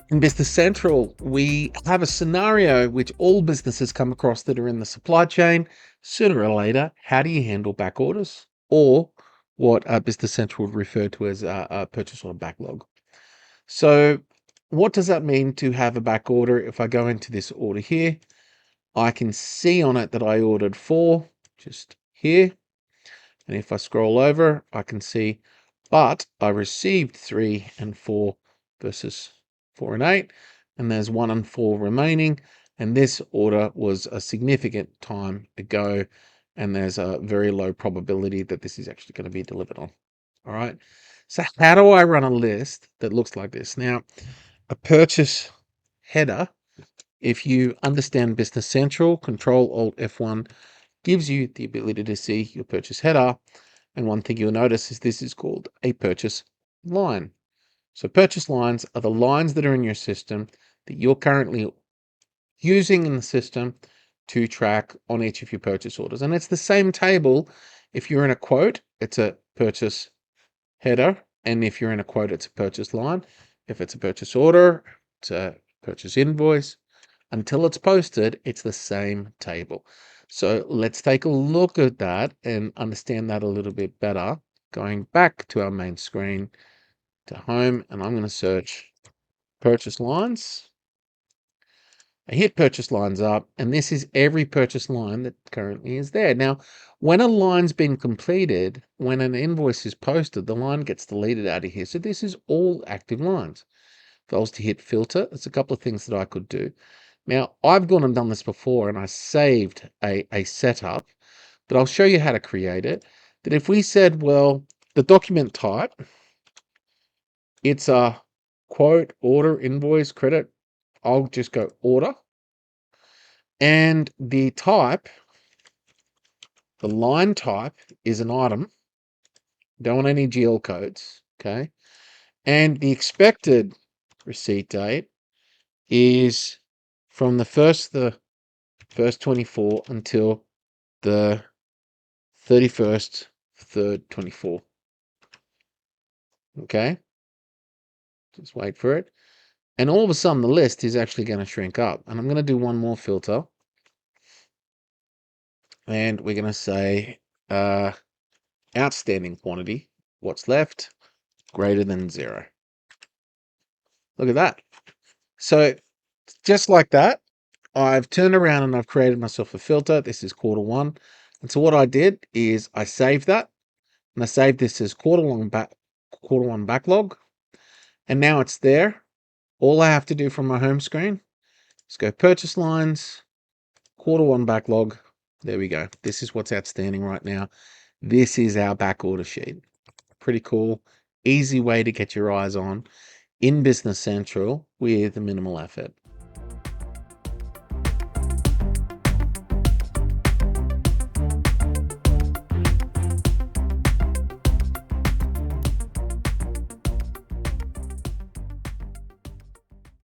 In Business Central, we have a scenario which all businesses come across that are in the supply chain. Sooner or later, how do you handle back orders, or what Business Central would refer to as a purchase order backlog? So what does that mean to have a back order? If I go into this order here, I can see on it that I ordered 4 just here. And if I scroll over, I can see, but I received 3 and 4 versus 4 and 8, and there's 1 and 4 remaining. And this order was a significant time ago, and there's a very low probability that this is actually going to be delivered on. All right. So how do I run a list that looks like this? Now, a purchase header, if you understand Business Central, Control Alt F1 gives you the ability to see your purchase header. And one thing you'll notice is this is called a purchase line. So purchase lines are the lines that are in your system that you're currently using in the system to track on each of your purchase orders. And it's the same table. If you're in a quote, it's a purchase header. And if you're in a quote, it's a purchase line. If it's a purchase order, it's a purchase invoice. Until it's posted, it's the same table. So let's take a look at that and understand that a little bit better. Going back to our main screen, to home, and I'm going to search purchase lines. I hit purchase lines up, and this is every purchase line that currently is there. Now, when a line's been completed, when an invoice is posted, the line gets deleted out of here. So this is all active lines. If I was to hit filter, there's a couple of things that I could do. Now, I've gone and done this before, and I saved a setup, but I'll show you how to create it. That if we said, well, the document type, it's a quote, order, invoice, credit, I'll just go order. And the type, the line type is an item. Don't want any GL codes, okay? And the expected receipt date is from the first 24 until the 31st, 3rd, 24. Okay, just wait for it. And all of a sudden, the list is actually going to shrink up. And I'm going to do one more filter. And we're going to say outstanding quantity. What's left? Greater than 0. Look at that. So just like that, I've turned around and I've created myself a filter. This is quarter 1. And so what I did is I saved that. And I saved this as quarter 1 backlog. And now it's there. All I have to do from my home screen is go purchase lines, quarter 1 backlog. There we go. This is what's outstanding right now. This is our back order sheet. Pretty cool. Easy way to get your eyes on in Business Central with minimal effort.